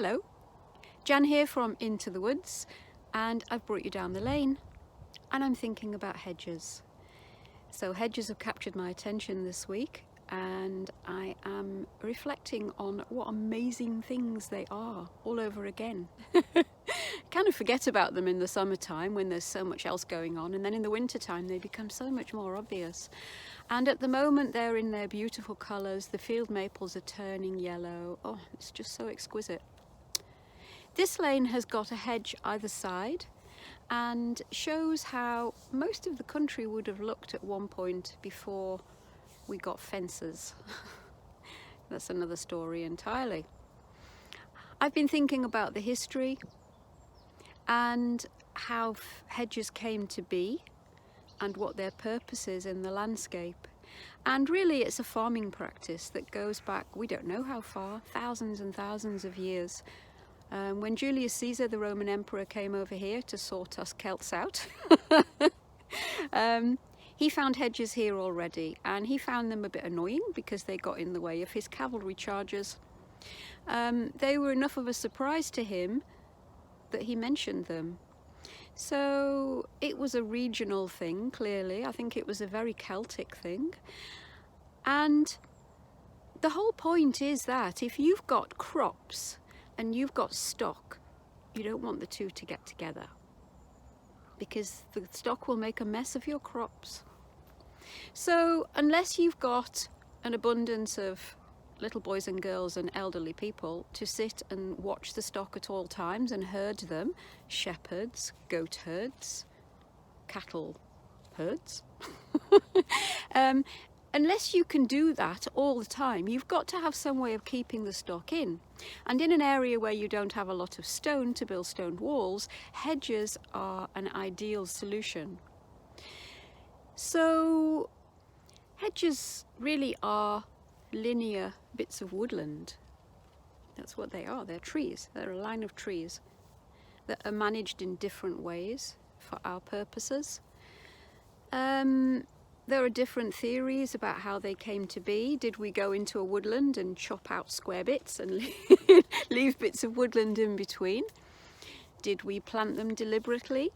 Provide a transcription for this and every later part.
Hello, Jan here from Into the Woods, and I've brought you down the lane and I'm thinking about hedges. So hedges have captured my attention this week and I am reflecting on what amazing things they are all over again. Kind of forget about them in the summertime when there's so much else going on, and then in the wintertime they become so much more obvious. And at the moment they're in their beautiful colours. The field maples are turning yellow. Oh, it's just so exquisite. This lane has got a hedge either side and shows how most of the country would have looked at one point before we got fences. That's another story entirely. I've been thinking about the history and how hedges came to be and what their purpose is in the landscape. And really it's a farming practice that goes back, we don't know how far, thousands and thousands of years. When Julius Caesar, the Roman emperor, came over here to sort us Celts out, he found hedges here already, and he found them a bit annoying because they got in the way of his cavalry charges. They were enough of a surprise to him that he mentioned them. So it was a regional thing, clearly. I think it was a very Celtic thing. And the whole point is that if you've got crops and you've got stock, you don't want the two to get together because the stock will make a mess of your crops. So unless you've got an abundance of little boys and girls and elderly people to sit and watch the stock at all times and herd them, shepherds, goat herds, cattle herds, unless you can do that all the time, you've got to have some way of keeping the stock in. And in an area where you don't have a lot of stone to build stone walls, hedges are an ideal solution. So hedges really are linear bits of woodland. That's what they are. They're trees. They're a line of trees that are managed in different ways for our purposes. There are different theories about how they came to be. Did we go into a woodland and chop out square bits and leave bits of woodland in between? Did we plant them deliberately?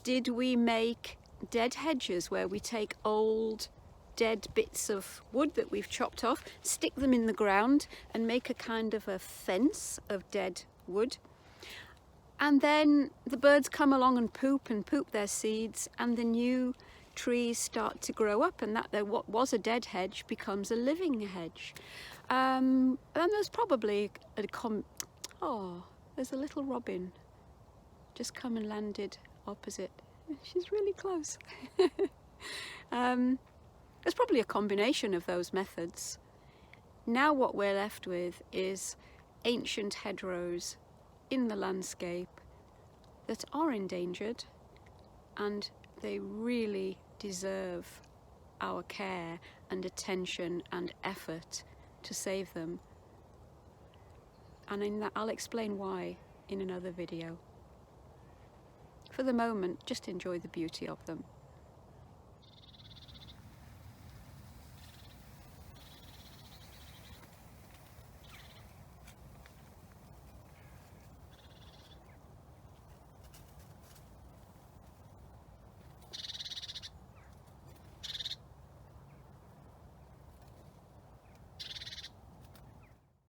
Did we make dead hedges where we take old dead bits of wood that we've chopped off, stick them in the ground and make a kind of a fence of dead wood? And then the birds come along and poop their seeds, and the new trees start to grow up, and that what was a dead hedge becomes a living hedge. And there's probably there's a little robin just come and landed opposite. She's really close. There's probably a combination of those methods. Now what we're left with is ancient hedgerows in the landscape that are endangered, and they really deserve our care and attention and effort to save them. And in that, I'll explain why in another video. For the moment, just enjoy the beauty of them.